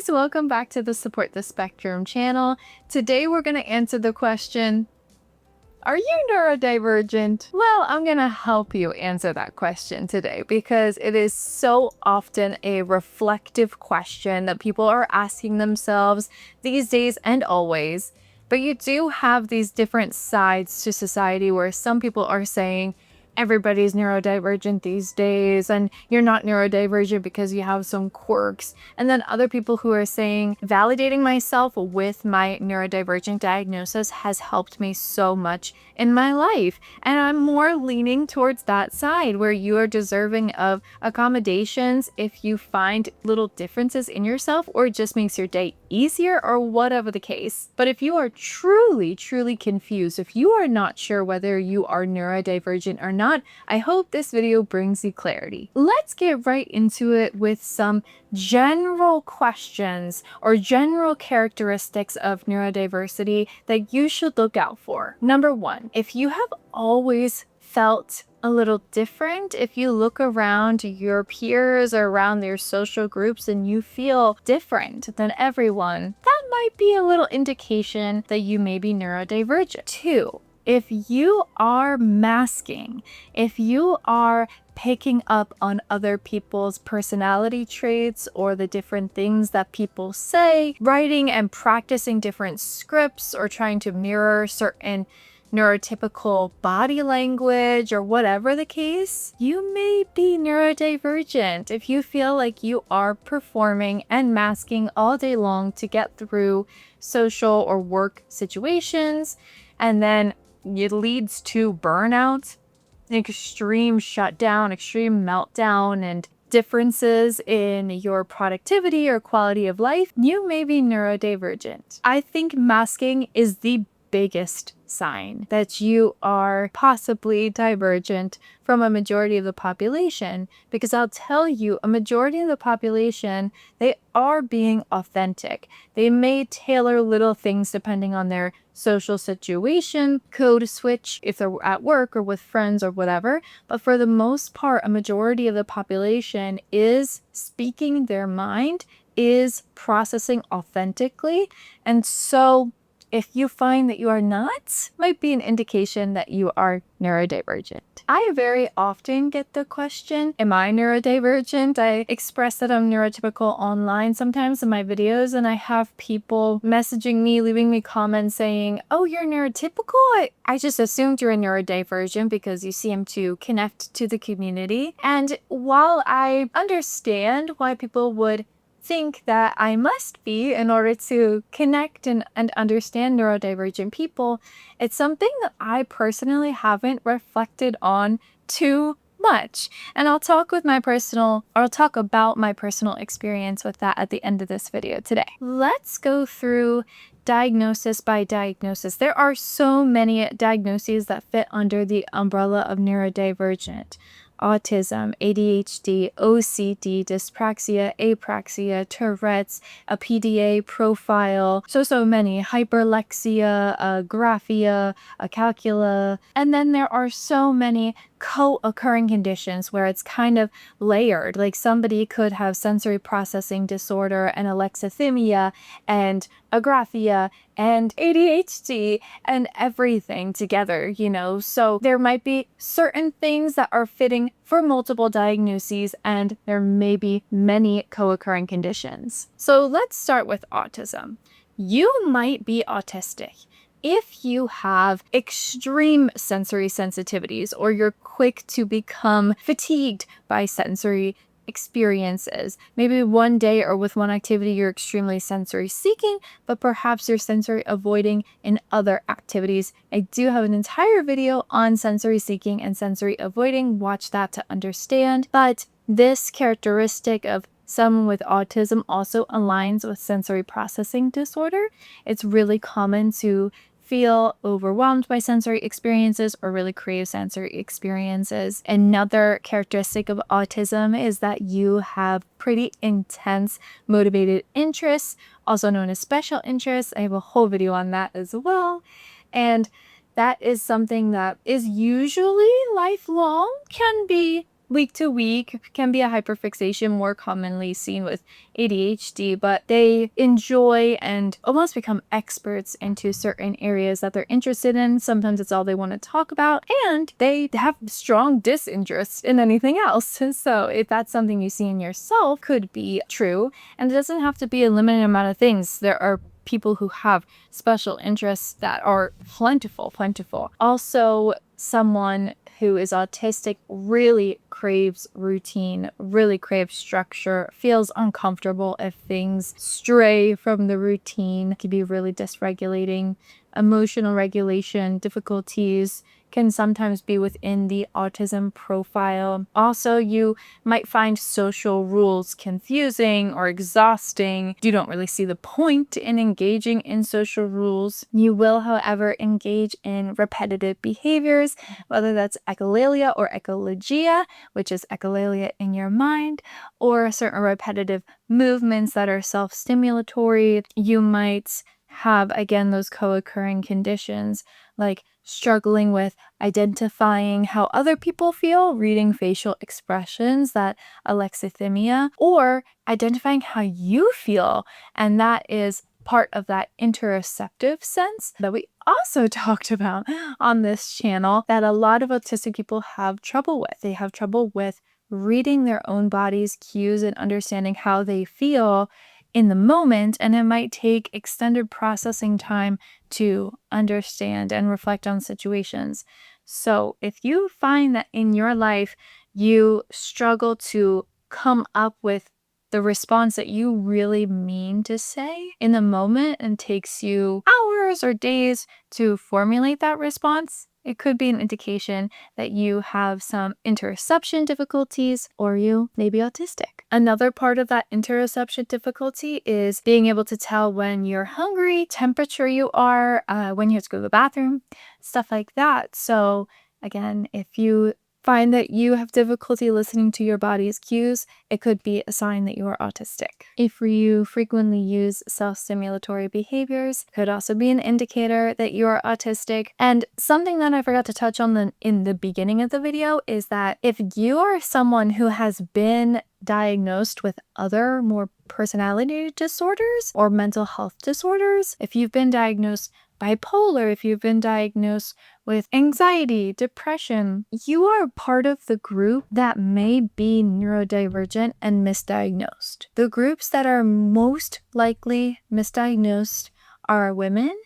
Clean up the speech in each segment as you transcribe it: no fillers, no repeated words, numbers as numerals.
guys, welcome back to the Support the Spectrum channel. Today we're going to answer the question, are you neurodivergent? Well, I'm going to help you answer that question today because it is so often a reflective question that people are asking themselves these days and always. But you do have these different sides to society where some people are saying, everybody's neurodivergent these days, and you're not neurodivergent because you have some quirks. And then other people who are saying, validating myself with my neurodivergent diagnosis has helped me so much in my life. And I'm more leaning towards that side where you are deserving of accommodations if you find little differences in yourself or it just makes your day easier or whatever the case. But if you are truly confused, if you are not sure whether you are neurodivergent or not, I hope this video brings you clarity. Let's get right into it with some general questions or general characteristics of neurodiversity that you should look out for. Number one, if you have always felt a little different, if you look around your peers or around your social groups and you feel different than everyone, that might be a little indication that you may be neurodivergent. Two, if you are masking, if you are picking up on other people's personality traits or the different things that people say, writing and practicing different scripts or trying to mirror certain neurotypical body language or whatever the case, you may be neurodivergent if you feel like you are performing and masking all day long to get through social or work situations, and then it leads to burnout, extreme shutdown, extreme meltdown, and differences in your productivity or quality of life. You may be neurodivergent. I think masking is the biggest sign that you are possibly divergent from a majority of the population, because I'll tell you, a majority of the population, they are being authentic. They may tailor little things depending on their social situation, code switch if they're at work or with friends or whatever, but for the most part, a majority of the population is speaking their mind, is processing authentically, and so if you find that you are not, might be an indication that you are neurodivergent. I very often get the question, am I neurodivergent? I express that I'm neurotypical online sometimes in my videos, and I have people messaging me, leaving me comments saying, oh, you're neurotypical? I just assumed you're a neurodivergent because you seem to connect to the community. And while I understand why people would think that I must be in order to connect and understand neurodivergent people, it's something that I personally haven't reflected on too much. And I'll talk about my personal experience with that at the end of this video today. Let's go through diagnosis by diagnosis. There are so many diagnoses that fit under the umbrella of neurodivergent. Autism, ADHD, OCD, dyspraxia, apraxia, Tourette's, a PDA profile, so many, hyperlexia, graphia, a calcula, and then there are so many co-occurring conditions where it's kind of layered. Like somebody could have sensory processing disorder and alexithymia and agraphia and ADHD and everything together, you know? So there might be certain things that are fitting for multiple diagnoses, and there may be many co-occurring conditions. So let's start with autism. You might be autistic if you have extreme sensory sensitivities or you're quick to become fatigued by sensory experiences. Maybe one day or with one activity you're extremely sensory seeking, but perhaps you're sensory avoiding in other activities. I do have an entire video on sensory seeking and sensory avoiding. Watch that to understand. But this characteristic of someone with autism also aligns with sensory processing disorder. It's really common to feel overwhelmed by sensory experiences or really crave sensory experiences. Another characteristic of autism is that you have pretty intense motivated interests, also known as special interests. I have a whole video on that as well. And that is something that is usually lifelong, can be week to week can be a hyperfixation more commonly seen with ADHD, but they enjoy and almost become experts into certain areas that they're interested in. Sometimes it's all they want to talk about, and they have strong disinterest in anything else. So if that's something you see in yourself, could be true. And it doesn't have to be a limited amount of things. There are people who have special interests that are plentiful. Also, someone who is autistic really craves routine, really craves structure, feels uncomfortable if things stray from the routine. It can be really dysregulating. Emotional regulation difficulties can sometimes be within the autism profile. Also, you might find social rules confusing or exhausting. You don't really see the point in engaging in social rules. You will, however, engage in repetitive behaviors, whether that's echolalia or echologia, which is echolalia in your mind, or certain repetitive movements that are self-stimulatory. You might have, again, those co-occurring conditions like struggling with identifying how other people feel, reading facial expressions, that alexithymia, or identifying how you feel. And that is part of that interoceptive sense that we also talked about on this channel that a lot of autistic people have trouble with. They have trouble with reading their own body's cues and understanding how they feel in the moment, and it might take extended processing time to understand and reflect on situations. So if you find that in your life you struggle to come up with the response that you really mean to say in the moment and takes you hours or days to formulate that response, it could be an indication that you have some interoception difficulties or you may be autistic. Another part of that interoception difficulty is being able to tell when you're hungry, temperature you are, when you have to go to the bathroom, stuff like that. So again, if you find that you have difficulty listening to your body's cues, it could be a sign that you are autistic. If you frequently use self-stimulatory behaviors, could also be an indicator that you are autistic. And something that I forgot to touch on in the beginning of the video is that if you are someone who has been diagnosed with other more personality disorders or mental health disorders, if you've been diagnosed bipolar, if you've been diagnosed with anxiety, depression, you are part of the group that may be neurodivergent and misdiagnosed. The groups that are most likely misdiagnosed are women,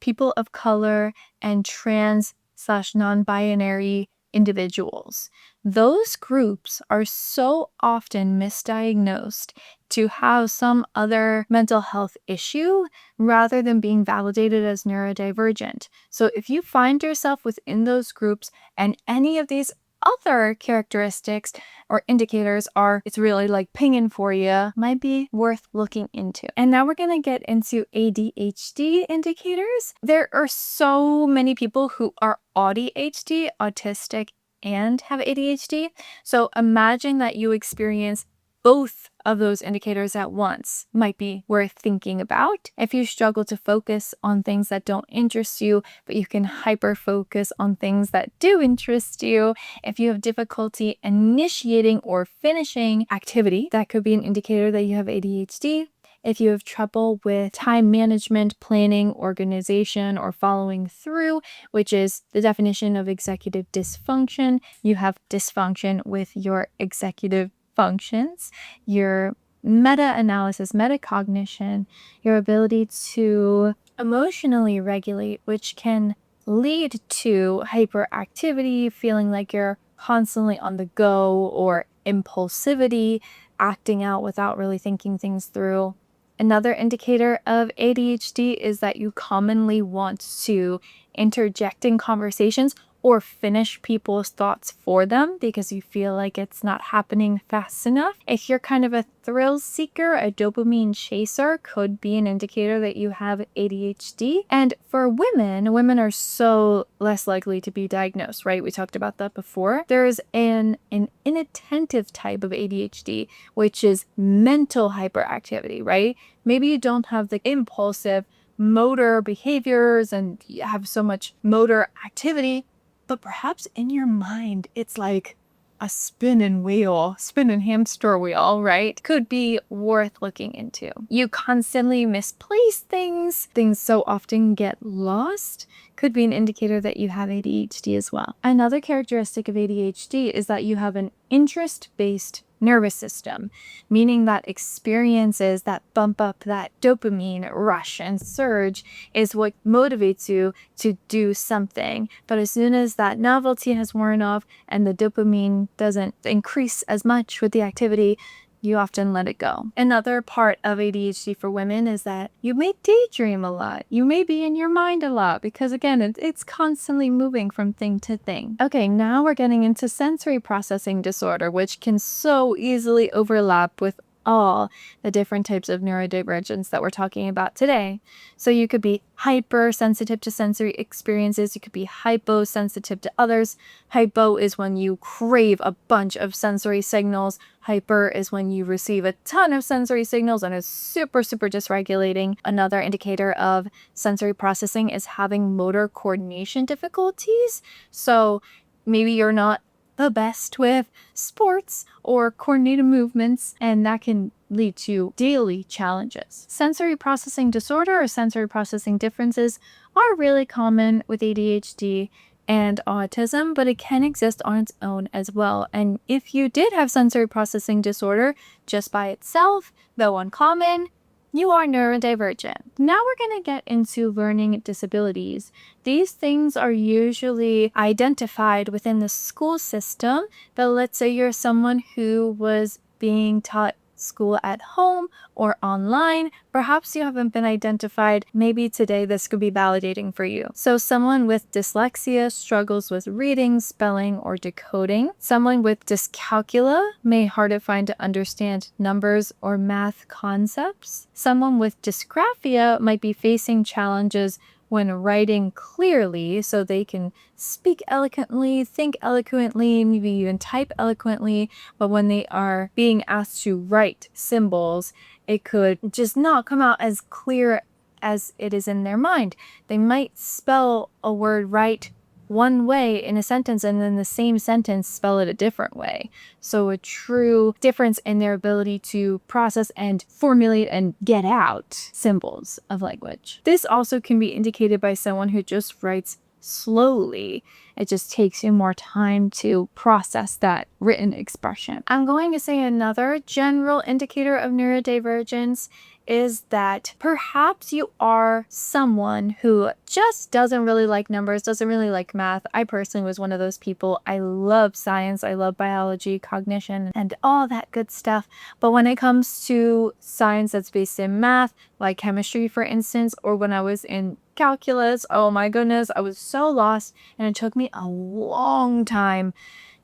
people of color, and trans/non-binary individuals. Those groups are so often misdiagnosed to have some other mental health issue rather than being validated as neurodivergent. So if you find yourself within those groups and any of these other characteristics or indicators it's really like pinging for you, might be worth looking into. And now we're going to get into ADHD indicators. There are so many people who are ADHD, autistic, and have ADHD. So imagine that you experience both of those indicators at once. Might be worth thinking about. If you struggle to focus on things that don't interest you, but you can hyper focus on things that do interest you. If you have difficulty initiating or finishing activity, that could be an indicator that you have ADHD. If you have trouble with time management, planning, organization, or following through, which is the definition of executive dysfunction, you have dysfunction with your executive functions, your meta-analysis, metacognition, your ability to emotionally regulate, which can lead to hyperactivity, feeling like you're constantly on the go, or impulsivity, acting out without really thinking things through. Another indicator of ADHD is that you commonly want to interject in conversations or finish people's thoughts for them because you feel like it's not happening fast enough. If you're kind of a thrill seeker, a dopamine chaser, could be an indicator that you have ADHD. And for women are so less likely to be diagnosed, right? We talked about that before. There's an inattentive type of ADHD, which is mental hyperactivity, right? Maybe you don't have the impulsive motor behaviors and you have so much motor activity, but perhaps in your mind, it's like a spinning hamster wheel, right? Could be worth looking into. You constantly misplace things. Things so often get lost. Could be an indicator that you have ADHD as well. Another characteristic of ADHD is that you have an interest-based nervous system, meaning that experiences that bump up that dopamine rush and surge is what motivates you to do something. But as soon as that novelty has worn off and the dopamine doesn't increase as much with the activity, you often let it go. Another part of ADHD for women is that you may daydream a lot. You may be in your mind a lot because, again, it's constantly moving from thing to thing. Okay, now we're getting into sensory processing disorder, which can so easily overlap with all the different types of neurodivergence that we're talking about today. So you could be hypersensitive to sensory experiences. You could be hyposensitive to others. Hypo is when you crave a bunch of sensory signals. Hyper is when you receive a ton of sensory signals and is super, super dysregulating. Another indicator of sensory processing is having motor coordination difficulties. So maybe you're not the best with sports or coordinated movements, and that can lead to daily challenges. Sensory processing disorder or sensory processing differences are really common with ADHD and autism, but it can exist on its own as well. And if you did have sensory processing disorder just by itself, though uncommon, you are neurodivergent. Now we're going to get into learning disabilities. These things are usually identified within the school system, but let's say you're someone who was being taught school at home or online. Perhaps you haven't been identified. Maybe today this could be validating for you. So someone with dyslexia struggles with reading, spelling, or decoding. Someone with dyscalculia may hard to find to understand numbers or math concepts. Someone with dysgraphia might be facing challenges when writing clearly, so they can speak eloquently, think eloquently, maybe even type eloquently, but when they are being asked to write symbols, it could just not come out as clear as it is in their mind. They might spell a word right one way in a sentence and then the same sentence spell it a different way. So a true difference in their ability to process and formulate and get out symbols of language. This also can be indicated by someone who just writes slowly. It just takes you more time to process that written expression. I'm going to say another general indicator of neurodivergence is that perhaps you are someone who just doesn't really like numbers, doesn't really like math. I personally was one of those people. I love science, I love biology, cognition, and all that good stuff. But when it comes to science that's based in math, like chemistry, for instance, or when I was in calculus, oh my goodness, I was so lost, and it took me a long time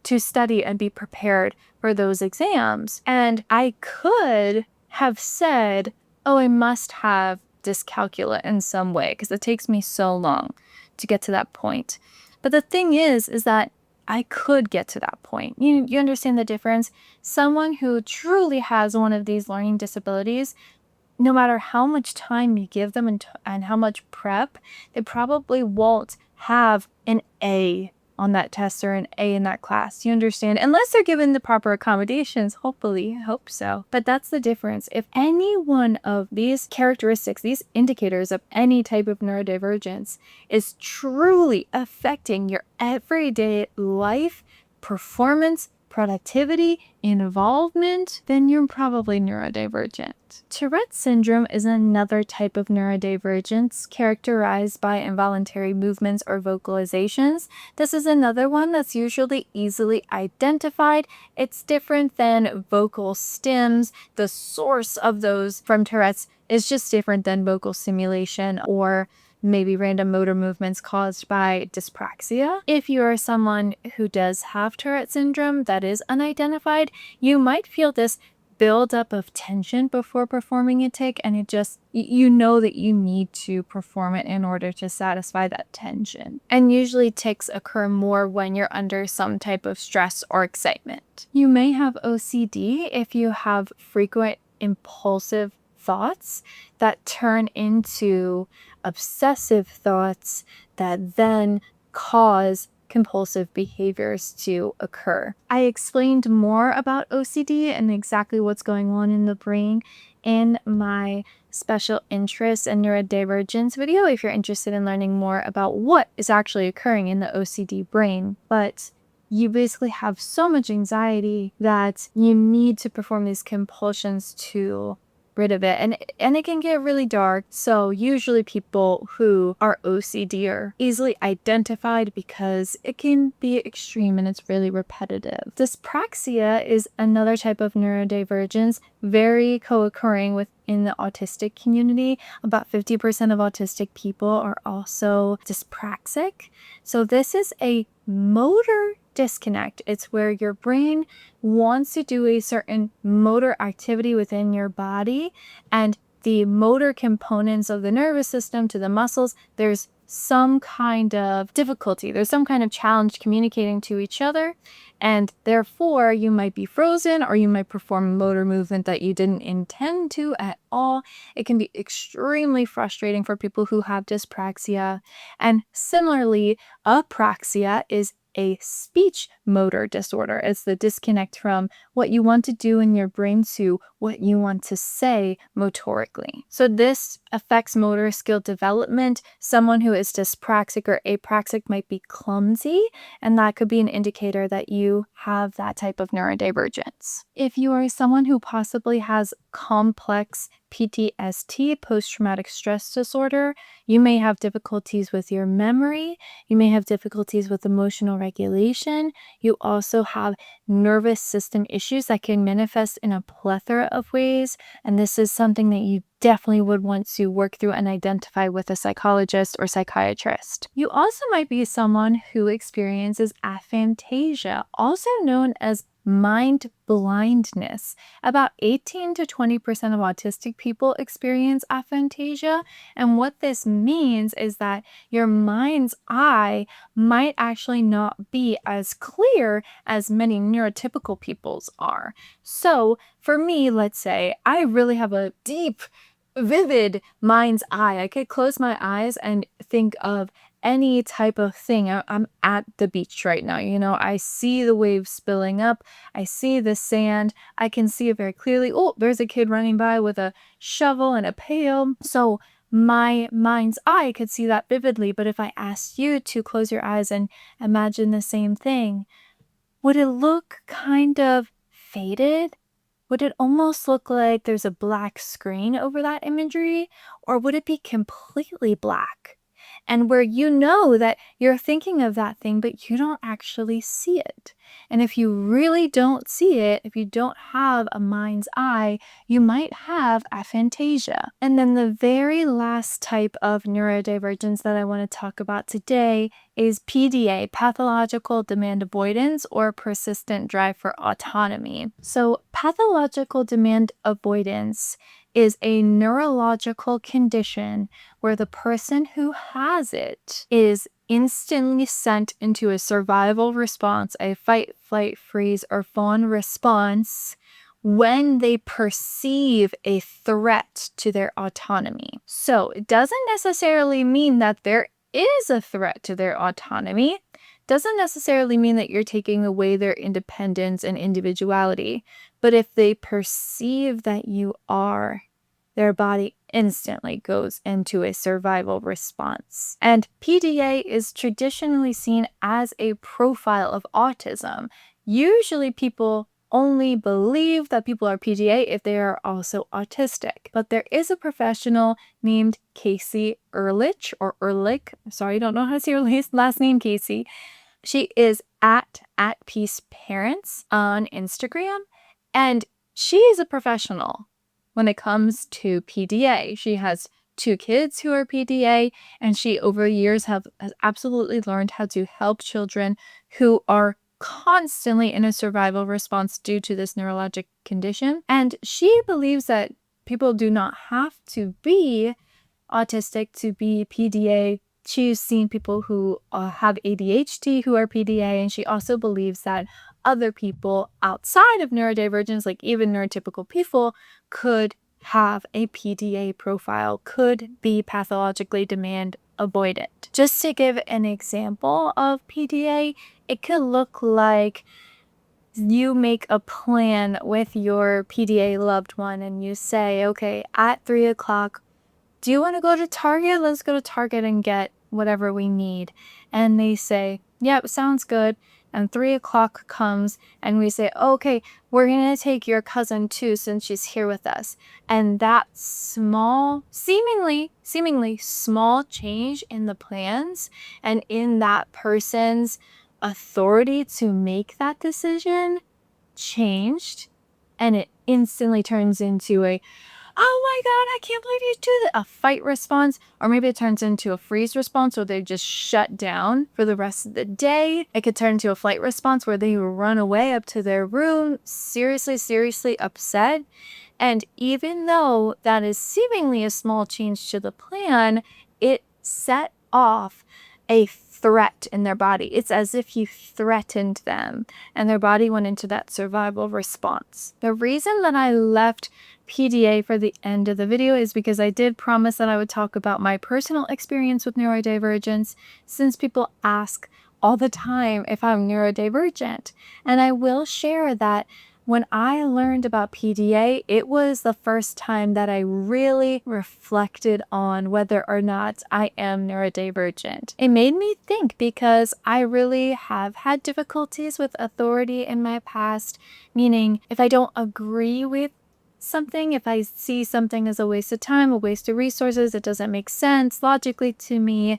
to study and be prepared for those exams. And I could have said, oh, I must have dyscalculia in some way because it takes me so long to get to that point. But the thing is that I could get to that point. You understand the difference? Someone who truly has one of these learning disabilities, no matter how much time you give them and how much prep, they probably won't have an A on that test or an A in that class. You understand? Unless they're given the proper accommodations, hopefully, I hope so. But that's the difference. If any one of these characteristics, these indicators of any type of neurodivergence is truly affecting your everyday life, performance, productivity, involvement, then you're probably neurodivergent. Tourette syndrome is another type of neurodivergence characterized by involuntary movements or vocalizations. This is another one that's usually easily identified. It's different than vocal stims. The source of those from Tourette's is just different than vocal stimulation or maybe random motor movements caused by dyspraxia. If you are someone who does have Tourette syndrome that is unidentified, you might feel this buildup of tension before performing a tic, and it just, you know that you need to perform it in order to satisfy that tension. And usually tics occur more when you're under some type of stress or excitement. You may have OCD if you have frequent impulsive thoughts that turn into obsessive thoughts that then cause compulsive behaviors to occur. I explained more about OCD and exactly what's going on in the brain in my special interest and neurodivergence video if you're interested in learning more about what is actually occurring in the OCD brain. But you basically have so much anxiety that you need to perform these compulsions to rid of it, and it can get really dark. So usually people who are OCD are easily identified because it can be extreme and it's really repetitive. Dyspraxia is another type of neurodivergence, very co-occurring within the autistic community. About 50% of autistic people are also dyspraxic. So this is a motor disconnect. It's where your brain wants to do a certain motor activity within your body, and the motor components of the nervous system to the muscles, there's some kind of difficulty, there's some kind of challenge communicating to each other, and therefore you might be frozen or you might perform a motor movement that you didn't intend to at all. It can be extremely frustrating for people who have dyspraxia. And similarly, apraxia is a speech motor disorder. It's the disconnect from what you want to do in your brain to what you want to say motorically. So this affects motor skill development. Someone who is dyspraxic or apraxic might be clumsy, and that could be an indicator that you have that type of neurodivergence. If you are someone who possibly has complex PTSD, post-traumatic stress disorder, you may have difficulties with your memory, you may have difficulties with emotional regulation, you also have nervous system issues that can manifest in a plethora of ways, and this is something that you definitely would want to work through and identify with a psychologist or psychiatrist. You also might be someone who experiences aphantasia, also known as mind blindness. About 18 to 20% of autistic people experience aphantasia, and what this means is that your mind's eye might actually not be as clear as many neurotypical people's are. So for me, let's say I really have a deep, vivid mind's eye. I could close my eyes and think of any type of thing. I'm at the beach right now. I see the waves spilling up. I see the sand. I can see it very clearly. Oh, there's a kid running by with a shovel and a pail. So my mind's eye could see that vividly. But if I asked you to close your eyes and imagine the same thing, would it look kind of faded? Would it almost look like there's a black screen over that imagery? Or would it be completely black? And where you know that you're thinking of that thing, but you don't actually see it. And if you really don't see it, if you don't have a mind's eye, you might have aphantasia. And then the very last type of neurodivergence that I want to talk about today is PDA, pathological demand avoidance, or persistent drive for autonomy. So pathological demand avoidance is a neurological condition where the person who has it is instantly sent into a survival response, a fight, flight, freeze, or fawn response when they perceive a threat to their autonomy. So it doesn't necessarily mean that there is a threat to their autonomy. Doesn't necessarily mean that you're taking away their independence and individuality. But if they perceive that you are, their body instantly goes into a survival response. And PDA is traditionally seen as a profile of autism. Usually people only believe that people are PDA if they are also autistic. But there is a professional named Casey Ehrlich, or Ehrlich. Sorry, I don't know how to say her last name, Casey. She is at Peace Parents on Instagram, and she is a professional when it comes to PDA. She has 2 kids who are PDA, and she over years has absolutely learned how to help children who are constantly in a survival response due to this neurologic condition. And she believes that people do not have to be autistic to be PDA. She's seen people who have ADHD who are PDA, and she also believes that other people outside of neurodivergence, like even neurotypical people, could have a PDA profile, could be pathologically demand avoidant. Just to give an example of PDA, it could look like you make a plan with your PDA loved one and you say, okay, at 3 o'clock, do you want to go to Target? Let's go to Target and get whatever we need. And they say, yep, sounds good. And 3 o'clock comes and we say, okay, we're going to take your cousin too since she's here with us. And that small, seemingly small change in the plans and in that person's authority to make that decision changed, and it instantly turns into a, oh my God, I can't believe you do that, a fight response, or maybe it turns into a freeze response where they just shut down for the rest of the day. It could turn into a flight response where they run away up to their room, seriously upset. And even though that is seemingly a small change to the plan, it set off a threat in their body. It's as if you threatened them and their body went into that survival response. The reason that I left PDA for the end of the video is because I did promise that I would talk about my personal experience with neurodivergence, since people ask all the time if I'm neurodivergent. And I will share that when I learned about PDA, it was the first time that I really reflected on whether or not I am neurodivergent. It made me think, because I really have had difficulties with authority in my past, meaning if I don't agree with something, if I see something as a waste of time, a waste of resources, it doesn't make sense logically to me,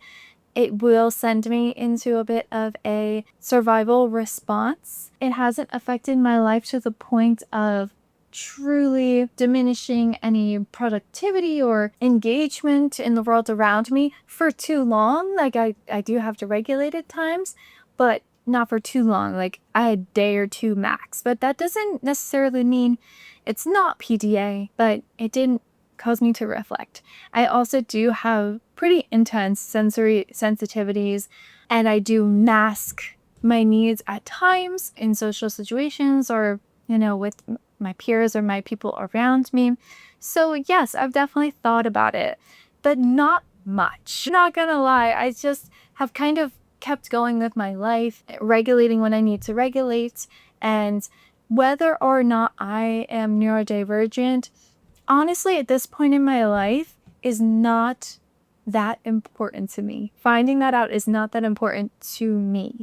it will send me into a bit of a survival response. It hasn't affected my life to the point of truly diminishing any productivity or engagement in the world around me for too long. Like I do have to regulate at times, but not for too long, like a day or two max. But that doesn't necessarily mean it's not PDA, but it didn't cause me to reflect. I also do have pretty intense sensory sensitivities, and I do mask my needs at times in social situations or, with my peers or my people around me. So yes, I've definitely thought about it, but not much. Not gonna lie, I just have kind of kept going with my life, regulating when I need to regulate, and whether or not I am neurodivergent, honestly, at this point in my life, is not that important to me. Finding that out is not that important to me,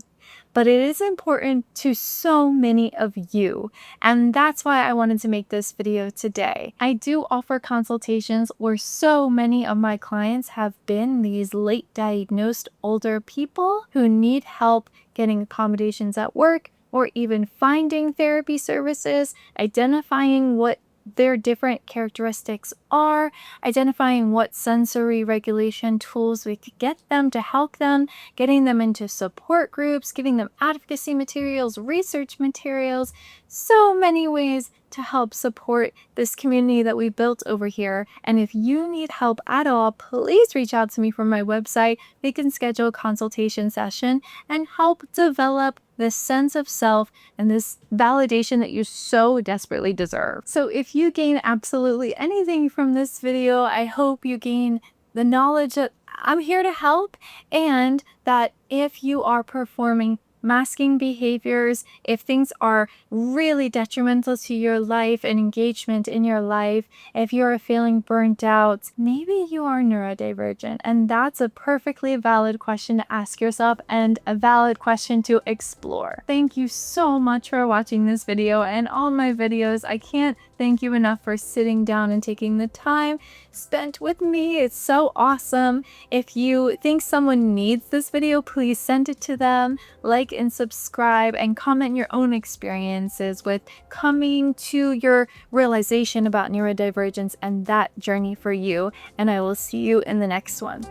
but it is important to so many of you. And that's why I wanted to make this video today. I do offer consultations where so many of my clients have been these late diagnosed older people who need help getting accommodations at work, or even finding therapy services, identifying what their different characteristics are, identifying what sensory regulation tools we could get them to help them, getting them into support groups, giving them advocacy materials, research materials, so many ways to help support this community that we built over here. And if you need help at all, please reach out to me from my website. We can schedule a consultation session and help develop this sense of self and this validation that you so desperately deserve. So if you gain absolutely anything from this video, I hope you gain the knowledge that I'm here to help, and that if you are performing masking behaviors, if things are really detrimental to your life and engagement in your life, if you're feeling burnt out, maybe you are neurodivergent. And that's a perfectly valid question to ask yourself and a valid question to explore. Thank you so much for watching this video and all my videos. I can't thank you enough for sitting down and taking the time spent with me. It's so awesome. If you think someone needs this video, please send it to them. Like and subscribe and comment your own experiences with coming to your realization about neurodivergence and that journey for you. And I will see you in the next one.